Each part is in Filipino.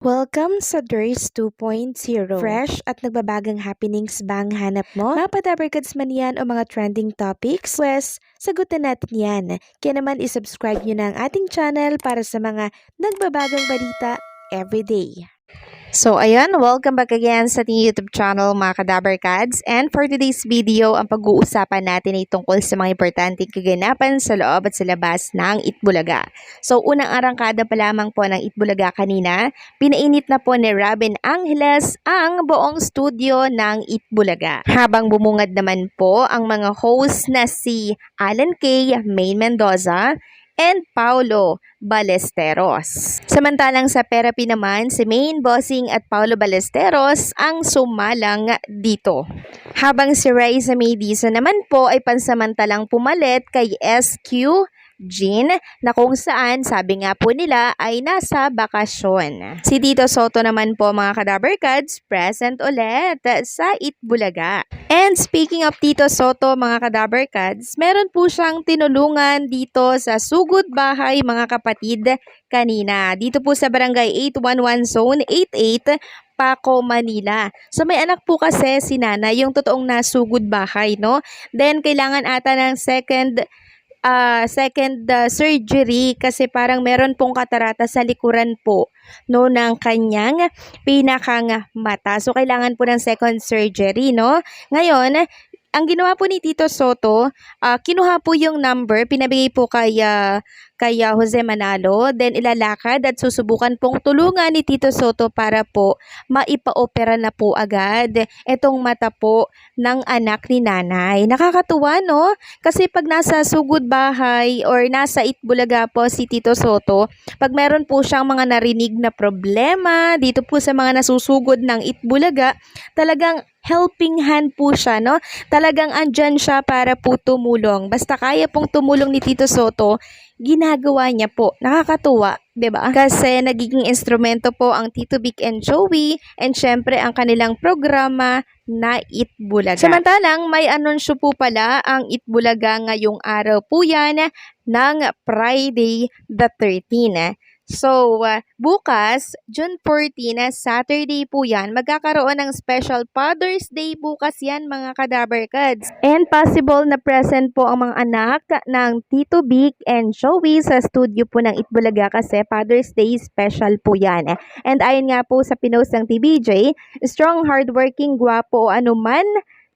Welcome sa DRS 2.0. Fresh at nagbabagang happenings bang hanap mo? Mga padabarkads man yan o mga trending topics? Pwes, sagutin natin yan. Kaya naman isubscribe nyo na ang ating channel para sa mga nagbabagang balita everyday. So ayan, welcome back again sa ating YouTube channel mga Kadabarkads. And for today's video, ang pag-uusapan natin ay tungkol sa mga importanteng kaganapan sa loob at sa labas ng Itbulaga. So unang arangkada pa lamang po ng Itbulaga kanina, pinainit na po ni Robin Angeles ang buong studio ng Itbulaga. Habang bumungad naman po ang mga host na si Alan K, Maine Mendoza, and Paulo Ballesteros. Samantalang sa therapy naman, si Maine Bossing at Paulo Ballesteros ang sumalang dito. Habang si Raisa Maydiza naman po ay pansamantalang pumalit kay SQ Jean na kung saan sabi nga po nila ay nasa bakasyon. Si Tito Soto naman po mga Kadabarkads present ulit sa Itbulaga. And speaking of Tito Soto mga Kadabarkads, meron po siyang tinulungan dito sa Sugod Bahay mga kapatid kanina. Dito po sa Barangay 811 Zone 88 Paco, Manila. So may anak po kasi si Nana, yung totoong nasugod bahay, no? Then kailangan ata ng second surgery kasi parang meron pong katarata sa likuran po no ng kanyang pinakang mata. So kailangan po ng second surgery, no? Ngayon, ang ginawa po ni Tito Soto, kinuha po yung number, pinabigay po kay Jose Manalo, then ilalakad at susubukan pong tulungan ni Tito Soto para po maipa-opera na po agad itong mata po ng anak ni nanay. Nakakatuwa, no? Kasi pag nasa Sugod Bahay or nasa Itbulaga po si Tito Soto, pag meron po siyang mga narinig na problema dito po sa mga nasusugod ng Itbulaga, talagang helping hand po siya, no? Talagang andyan siya para po tumulong. Basta kaya pong tumulong ni Tito Soto, ginagawa niya po. Nakakatuwa, 'di ba? Kasi nagiging instrumento po ang Tito Vic and Joey and syempre ang kanilang programa na Itbulaga. Samantalang may anunsyo po pala ang Itbulaga ngayong araw po yan ng Friday the 13th. So, bukas, June 14, Saturday po yan, magkakaroon ng special Father's Day bukas yan mga Kadabarkads. And possible na present po ang mga anak ng Tito Vic and Joey sa studio po ng Itbulaga kasi Father's Day special po yan. And ayon nga po sa pinost ng TBJ, strong, hardworking, gwapo o anuman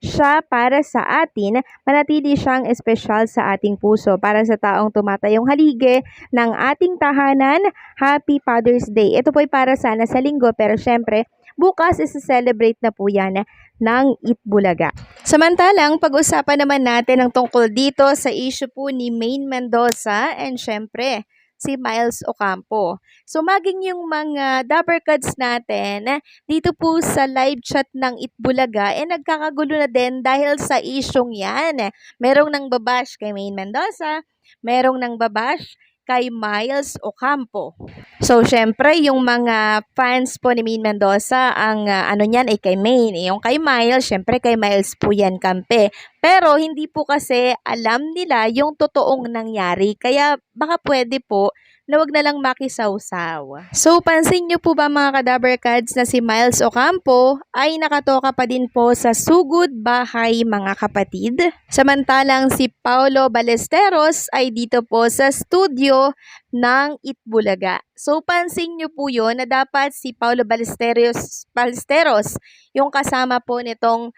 siya para sa atin, manatili siyang espesyal sa ating puso. Para sa taong tumatayong haligi ng ating tahanan, Happy Father's Day. Ito po ay para sana sa linggo pero syempre, bukas isa-celebrate na po yan ng Itbulaga. Samantalang, pag-usapan naman natin ang tungkol dito sa issue po ni Maine Mendoza and syempre, si Miles Ocampo. So maging yung mga Dabarkads natin dito po sa live chat ng Itbulaga nagkakagulo na din dahil sa isyong yan. Merong nang babash kay Maine Mendoza, merong nang babash kay Miles Ocampo. So, syempre, yung mga fans po ni Maine Mendoza, ang ano niyan ay kay Maine. Yung kay Miles, syempre kay Miles po yan kampe. Pero, hindi po kasi alam nila yung totoong nangyari. Kaya, baka pwede po na wag na lang makisawsaw. So, pansin nyo po ba mga Kadabarkads na si Miles Ocampo ay nakatoka pa din po sa Sugod Bahay mga kapatid? Samantalang si Paulo Ballesteros ay dito po sa studio ng Itbulaga. So, pansin nyo po yun na dapat si Paulo Ballesteros yung kasama po nitong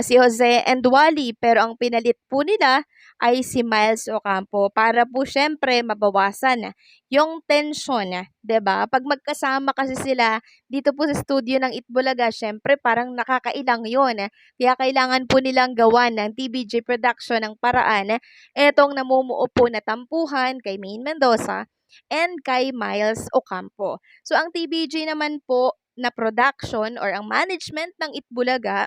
si Jose and Wally, pero ang pinalit po nila ay si Miles Ocampo para po syempre mabawasan yung tension, 'di ba? Pag magkasama kasi sila dito po sa studio ng Itbulaga, syempre parang nakakailang 'yon. Kaya kailangan po nilang gawan ng TBJ Production ng paraan etong namumuo po na tampuhan kay Maine Mendoza and kay Miles Ocampo. So ang TBJ naman po na production or ang management ng Itbulaga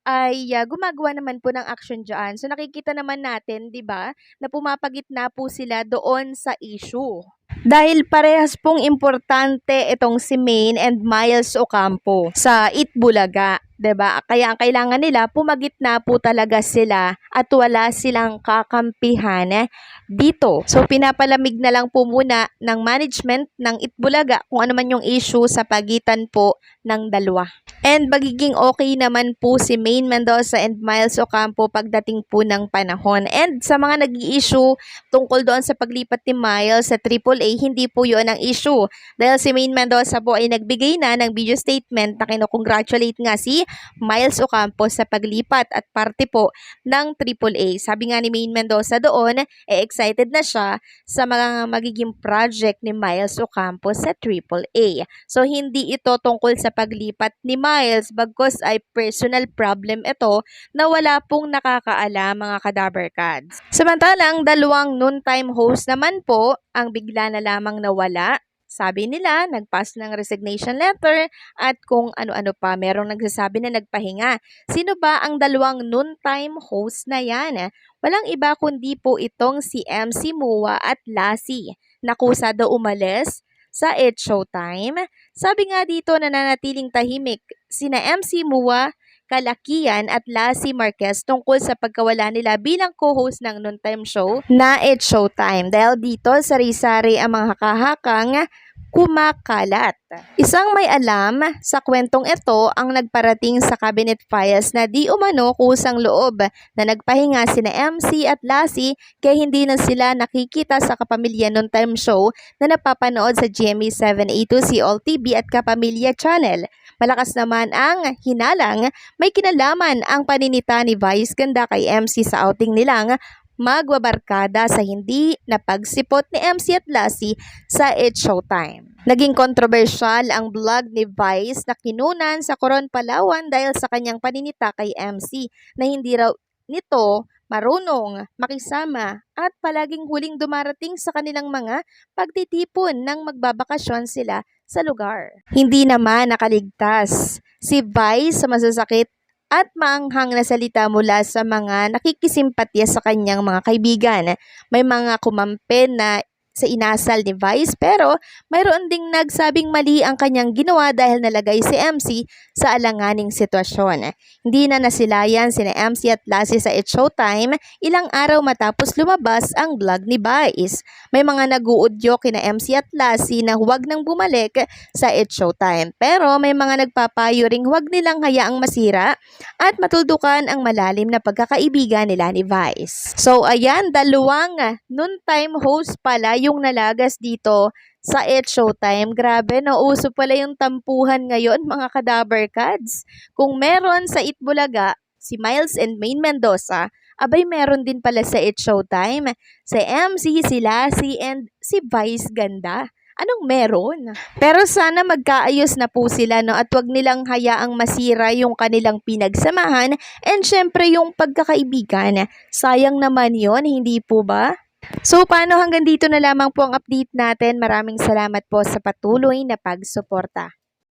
ay gumagawa naman po ng action dyan. So nakikita naman natin, 'di ba, na pumapagitna po sila doon sa issue. Dahil parehas pong importante itong si Maine and Miles Ocampo sa Itbulaga. 'di ba? Kaya ang kailangan nila pumagitna po talaga sila at wala silang kakampihan dito. So pinapalamig na lang po muna ng management ng Itbulaga kung ano man yung issue sa pagitan po ng dalawa. And magiging okay naman po si Maine Mendoza and Miles Ocampo pagdating po ng panahon. And sa mga nag-i-issue tungkol doon sa paglipat ni Miles sa AAA, hindi po yun ang issue. Dahil si Maine Mendoza po ay nagbigay na ng video statement na kinocongratulate nga si Miles Ocampo sa paglipat at parte po ng AAA. Sabi nga ni Maine Mendoza doon, excited na siya sa mga magiging project ni Miles Ocampo sa AAA. So hindi ito tungkol sa paglipat ni Miles, bagkus ay personal problem ito na wala pong nakakaalam mga Kadaver Cats. Samantalang dalawang noontime host naman po ang bigla na lamang nawala. Sabi nila, nagpass ng resignation letter at kung ano-ano pa. Merong nagsasabi na nagpahinga. Sino ba ang dalawang noontime host na yan? Walang iba kundi po itong si MC Mua at Lassie. Nakusa daw umalis sa It's Showtime. Sabi nga dito nananatiling tahimik sina MC Mua, Kalakian at Lassie Marquez tungkol sa pagkawala nila bilang co-host ng noontime show na It's Showtime. Dahil dito sari-sari ang mga hakahakang kumakalat. Isang may alam sa kwentong ito ang nagparating sa cabinet files na di umano kusang loob na nagpahinga sina MC at Lassie kaya hindi na sila nakikita sa Kapamilya noontime show na napapanood sa GMA 782 si All TV at Kapamilya Channel. Malakas naman ang hinalang may kinalaman ang paninita ni Vice Ganda kay MC sa outing nilang magbabarkada sa hindi na pagsipot ni MC at Lassie sa It's Showtime. Naging kontrobersyal ang vlog ni Vice na kinunan sa Coron, Palawan dahil sa kanyang paninita kay MC na hindi raw nito marunong makisama at palaging huling dumarating sa kanilang mga pagtitipon nang magbabakasyon sila sa lugar. Hindi naman nakaligtas si Vice sa masasakit at maanghang na salita mula sa mga nakikisimpatya sa kanyang mga kaibigan. May mga kumampen na sa inasal ni Vice pero mayroon ding nagsabing mali ang kanyang ginawa dahil nalagay si MC sa alanganing sitwasyon. Hindi na nasilayan sina MC at Lassie sa It's Showtime ilang araw matapos lumabas ang vlog ni Vice. May mga nag-uudyo kina MC at Lassie na huwag nang bumalik sa It's Showtime pero may mga nagpapayo ring huwag nilang hayaang masira at matuldukan ang malalim na pagkakaibigan nila ni Vice. So ayan, dalawang noontime host pala yung nalagas dito sa It's Showtime. Grabe, nauso pala yung tampuhan ngayon mga Kadaver Cats. Kung meron sa Itbulaga, si Miles and Maine Mendoza, abay meron din pala sa It's Showtime. Si MC, si Lassie, and si Vice Ganda. Anong meron? Pero sana magkaayos na po sila no at wag nilang hayaang masira yung kanilang pinagsamahan and syempre yung pagkakaibigan. Sayang naman yon, hindi po ba? So paano hanggang dito na lamang po ang update natin. Maraming salamat po sa patuloy na pagsuporta.